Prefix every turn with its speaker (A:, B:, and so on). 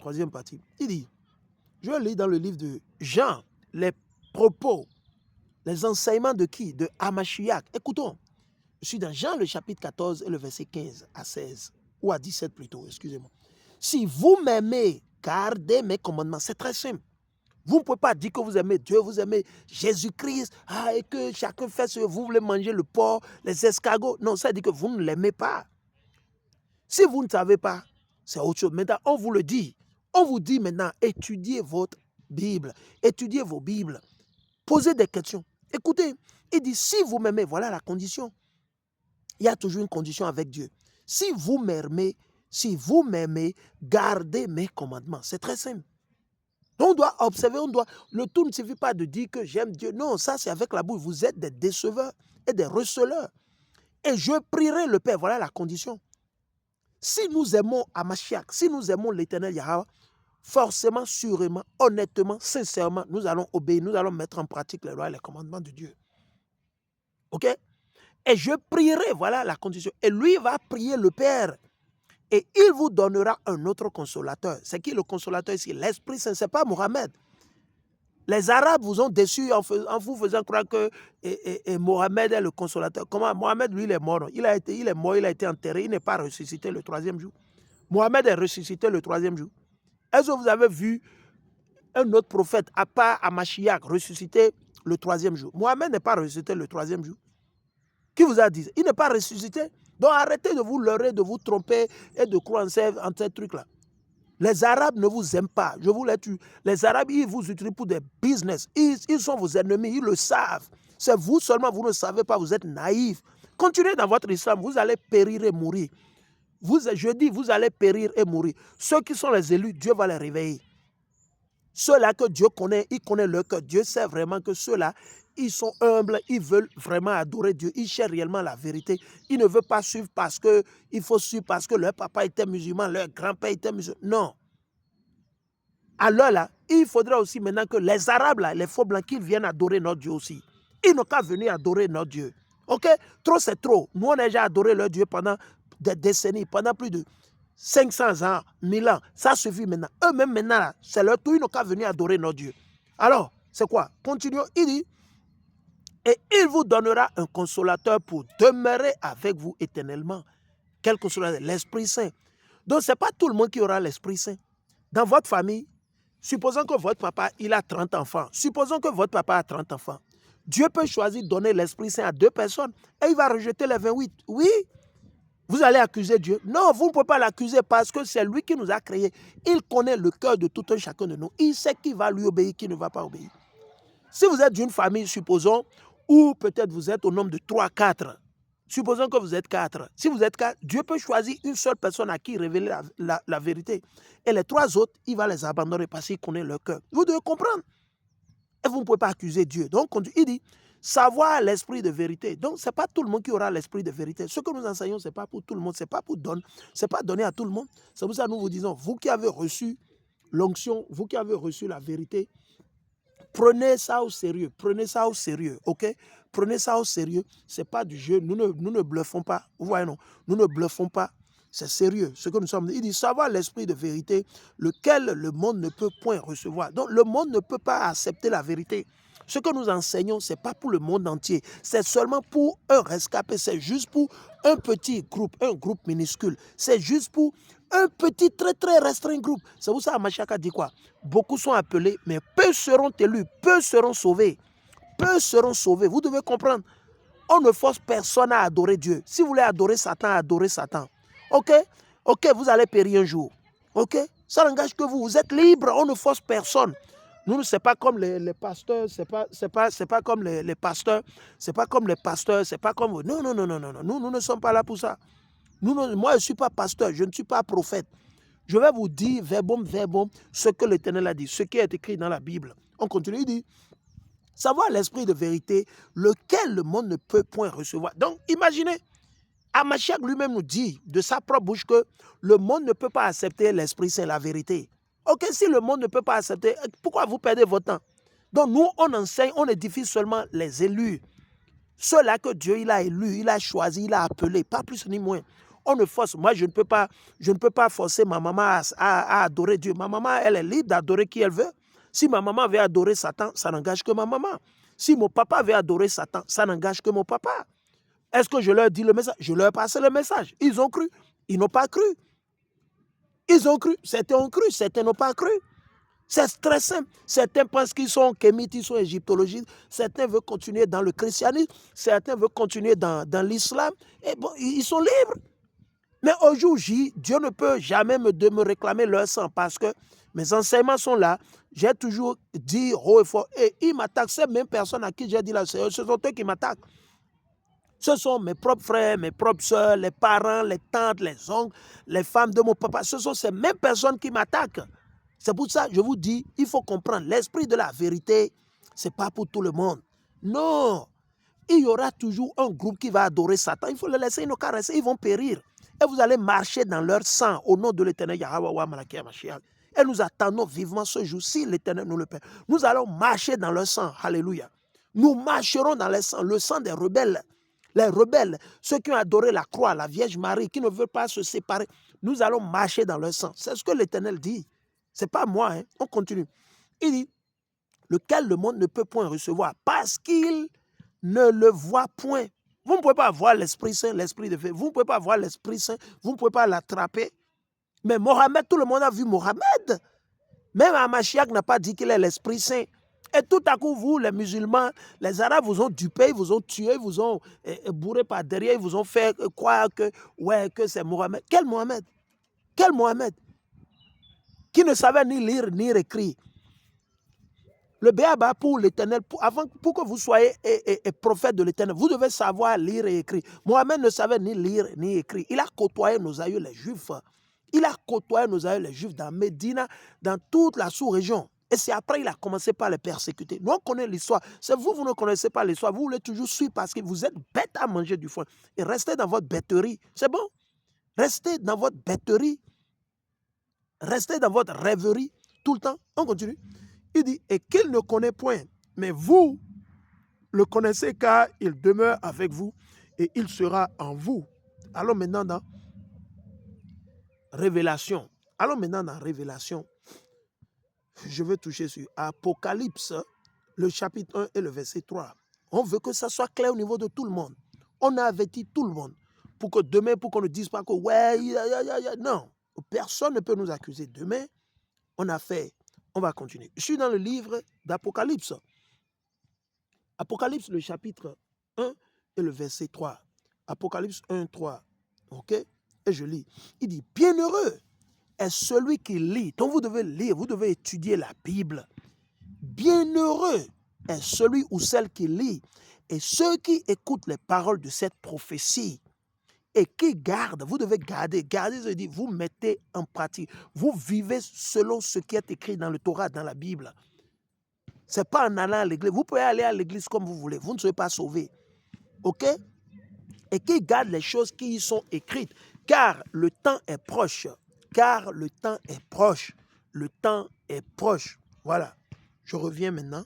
A: troisième partie. Il dit, je lis dans le livre de Jean, les propos, les enseignements de qui? De Hamashiach. Écoutons, je suis dans Jean le chapitre 14 et le verset 15 à 16, ou à 17 plutôt, excusez-moi. Si vous m'aimez, gardez mes commandements. C'est très simple. Vous ne pouvez pas dire que vous aimez Dieu, vous aimez Jésus-Christ, et que chacun fait ce que vous voulez manger, le porc, les escargots. Non, ça dit que vous ne l'aimez pas. Si vous ne savez pas, c'est autre chose. Maintenant, on vous le dit. On vous dit maintenant, étudiez votre Bible, étudiez vos Bibles, posez des questions. Écoutez, il dit, si vous m'aimez, voilà la condition. Il y a toujours une condition avec Dieu. Si vous m'aimez, gardez mes commandements. C'est très simple. On doit observer, le tout ne suffit pas de dire que j'aime Dieu. Non, ça c'est avec la bouche. Vous êtes des déceveurs et des receleurs. Et je prierai le Père. Voilà la condition. Si nous aimons Hamashiach, si nous aimons l'Éternel Yahweh, forcément, sûrement, honnêtement, sincèrement, nous allons obéir, nous allons mettre en pratique les lois et les commandements de Dieu. Ok? Et je prierai, voilà la condition. Et lui va prier le Père. Et il vous donnera un autre consolateur. C'est qui le consolateur ici? L'Esprit Saint, ce n'est pas Mohamed. Les Arabes vous ont déçus en vous faisant croire que Mohamed est le consolateur. Comment? Mohamed, lui, il est mort. Il est mort, il a été enterré. Il n'est pas ressuscité le troisième jour. Mohamed est ressuscité le troisième jour. Est-ce que vous avez vu un autre prophète, à part Hamashiach, ressuscité le troisième jour? Mohamed n'est pas ressuscité le troisième jour. Qui vous a dit? Il n'est pas ressuscité. Donc arrêtez de vous leurrer, de vous tromper et de croire en ces trucs-là. Les Arabes ne vous aiment pas. Je vous l'ai dit. Les Arabes, ils vous utilisent pour des business. Ils sont vos ennemis, ils le savent. C'est vous seulement, vous ne savez pas, vous êtes naïfs. Continuez dans votre islam, vous allez périr et mourir. Je dis, vous allez périr et mourir. Ceux qui sont les élus, Dieu va les réveiller. Ceux-là que Dieu connaît, il connaît leur cœur. Dieu sait vraiment que ceux-là, ils sont humbles, ils veulent vraiment adorer Dieu. Ils cherchent réellement la vérité. Ils ne veulent pas suivre parce que il faut suivre parce que leur papa était musulman, leur grand-père était musulman. Non. Alors là, il faudra aussi maintenant que les Arabes, là, les faux blancs, qu'ils viennent adorer notre Dieu aussi. Ils n'ont qu'à venir adorer notre Dieu. Ok? Trop, c'est trop. Nous, on a déjà adoré leur Dieu pendant des décennies, pendant plus de 500 ans, 1000 ans. Ça suffit maintenant. Eux-mêmes, maintenant, c'est leur tour. Ils n'ont qu'à venir adorer notre Dieu. Alors, c'est quoi? Continuons. Il dit, et il vous donnera un consolateur pour demeurer avec vous éternellement. Quel consolateur? L'Esprit Saint. Donc, ce n'est pas tout le monde qui aura l'Esprit Saint. Dans votre famille, supposons que votre papa, il a 30 enfants. Supposons que votre papa a 30 enfants. Dieu peut choisir de donner l'Esprit Saint à 2 personnes et il va rejeter les 28. Oui, vous allez accuser Dieu. Non, vous ne pouvez pas l'accuser parce que c'est lui qui nous a créés. Il connaît le cœur de tout un chacun de nous. Il sait qui va lui obéir, qui ne va pas obéir. Si vous êtes d'une famille, supposons, ou peut-être vous êtes au nombre de 3, 4. Supposons que vous êtes 4. Si vous êtes 4, Dieu peut choisir une seule personne à qui révéler la vérité. Et les 3 autres, il va les abandonner parce qu'il connaît leur cœur. Vous devez comprendre. Et vous ne pouvez pas accuser Dieu. Donc, il dit, savoir l'esprit de vérité. Donc, ce n'est pas tout le monde qui aura l'esprit de vérité. Ce que nous enseignons, ce n'est pas pour tout le monde. Ce n'est pas pour donner. Ce n'est pas donné à tout le monde. C'est pour ça que nous vous disons, vous qui avez reçu l'onction, vous qui avez reçu la vérité, prenez ça au sérieux. Prenez ça au sérieux, ok? Prenez ça au sérieux. Ce n'est pas du jeu. Nous ne bluffons pas. Vous voyez, non? Nous ne bluffons pas. C'est sérieux, ce que nous sommes. Il dit, savoir l'esprit de vérité, lequel le monde ne peut point recevoir. Donc, le monde ne peut pas accepter la vérité. Ce que nous enseignons, ce n'est pas pour le monde entier. C'est seulement pour un rescapé. C'est juste pour un petit groupe, un groupe minuscule. C'est juste pour un petit, très, très restreint groupe. C'est pour ça que Hamashiach a dit quoi? Beaucoup sont appelés, mais peu seront élus, peu seront sauvés. Peu seront sauvés. Vous devez comprendre. On ne force personne à adorer Dieu. Si vous voulez adorer Satan, adorez Satan. Ok? Ok, vous allez périr un jour. Ok? Ça n'engage que vous. Vous êtes libre. On ne force personne. Nous, ce n'est pas comme les pasteurs. C'est pas comme les pasteurs. C'est pas comme les pasteurs. C'est pas comme vous. Non, non, non, non, non. Nous ne sommes pas là pour ça. Moi, je ne suis pas pasteur. Je ne suis pas prophète. Je vais vous dire, verbum, ce que l'Éternel a dit. Ce qui est écrit dans la Bible. On continue, il dit, savoir l'esprit de vérité, lequel le monde ne peut point recevoir. Donc, imaginez, Hamashiach lui-même nous dit de sa propre bouche que le monde ne peut pas accepter l'Esprit Saint, la vérité. Ok, si le monde ne peut pas accepter, pourquoi vous perdez votre temps? Donc nous, on enseigne, on édifie seulement les élus. Ceux-là que Dieu il a élus, il a choisi, il a appelé, pas plus ni moins. On ne force. Moi, je ne peux pas forcer ma maman à adorer Dieu. Ma maman, elle est libre d'adorer qui elle veut. Si ma maman veut adorer Satan, ça n'engage que ma maman. Si mon papa veut adorer Satan, ça n'engage que mon papa. Est-ce que je leur dis le message? Je leur passe le message. Ils ont cru. Ils n'ont pas cru. Ils ont cru. Certains ont cru, certains n'ont pas cru. C'est très simple. Certains pensent qu'ils sont kémites, ils sont égyptologistes. Certains veulent continuer dans le christianisme. Certains veulent continuer dans l'islam. Et bon, ils sont libres. Mais au jour J, Dieu ne peut jamais me réclamer leur sang parce que mes enseignements sont là. J'ai toujours dit haut et fort. Et ils m'attaquent. Ces mêmes personnes à qui j'ai dit là, ce sont eux qui m'attaquent. Ce sont mes propres frères, mes propres soeurs, les parents, les tantes, les oncles, les femmes de mon papa. Ce sont ces mêmes personnes qui m'attaquent. C'est pour ça que je vous dis, il faut comprendre, l'esprit de la vérité, ce n'est pas pour tout le monde. Non, il y aura toujours un groupe qui va adorer Satan. Il faut le laisser, ils n'ont qu'à rester, ils vont périr. Et vous allez marcher dans leur sang au nom de l'Éternel Yahweh Malakia Mashiach. Et nous attendons vivement ce jour, si l'Éternel nous le permet. Nous allons marcher dans leur sang. Alléluia. Nous marcherons dans le sang des rebelles. Les rebelles, ceux qui ont adoré la croix, la Vierge Marie, qui ne veulent pas se séparer. Nous allons marcher dans leur sang. C'est ce que l'Éternel dit. Ce n'est pas moi, hein. On continue. Il dit, lequel le monde ne peut point recevoir parce qu'il ne le voit point. Vous ne pouvez pas voir l'Esprit Saint, l'Esprit de fait. Vous ne pouvez pas voir l'Esprit Saint. Vous ne pouvez pas l'attraper. Mais Mohamed, tout le monde a vu Mohamed. Même Hamashiach n'a pas dit qu'il est l'Esprit Saint. Et tout à coup, vous, les musulmans, les Arabes vous ont dupé, ils vous ont tué, ils vous ont bourré par derrière, ils vous ont fait croire que c'est Mohamed. Quel Mohamed? Quel Mohamed? Qui ne savait ni lire ni écrire. Le béaba pour l'Éternel, pour que vous soyez prophète de l'Éternel, vous devez savoir lire et écrire. Mohamed ne savait ni lire ni écrire. Il a côtoyé nos aïeux les Juifs. Il a côtoyé nos aïeux les Juifs dans Médina, dans toute la sous-région. Et c'est après qu'il a commencé par les persécuter. Nous, on connaît l'histoire. C'est vous, vous ne connaissez pas l'histoire. Vous voulez toujours suivre parce que vous êtes bête à manger du foin. Et restez dans votre bêterie. C'est bon? Restez dans votre bêterie. Restez dans votre rêverie tout le temps. On continue. Il dit, et qu'il ne connaît point, mais vous le connaissez car il demeure avec vous et il sera en vous. Allons maintenant dans Révélation. Allons maintenant dans Révélation. Je vais toucher sur Apocalypse, le chapitre 1 et le verset 3. On veut que ça soit clair au niveau de tout le monde. On a averti tout le monde pour que demain, pour qu'on ne dise pas que non, personne ne peut nous accuser. Demain, on va continuer. Je suis dans le livre d'Apocalypse. Apocalypse, le chapitre 1 et le verset 3. Apocalypse 1, 3. OK? Et je lis. Il dit, bienheureux est celui qui lit. Donc vous devez lire, vous devez étudier la Bible. Bienheureux est celui ou celle qui lit et ceux qui écoutent les paroles de cette prophétie et qui gardent. Vous devez garder. Garder, je dis, vous mettez en pratique. Vous vivez selon ce qui est écrit dans le Torah, dans la Bible. Ce n'est pas en allant à l'église. Vous pouvez aller à l'église comme vous voulez. Vous ne serez pas sauvés. OK? Et qui gardent les choses qui y sont écrites. Car le temps est proche. Car le temps est proche. Le temps est proche. Voilà. Je reviens maintenant.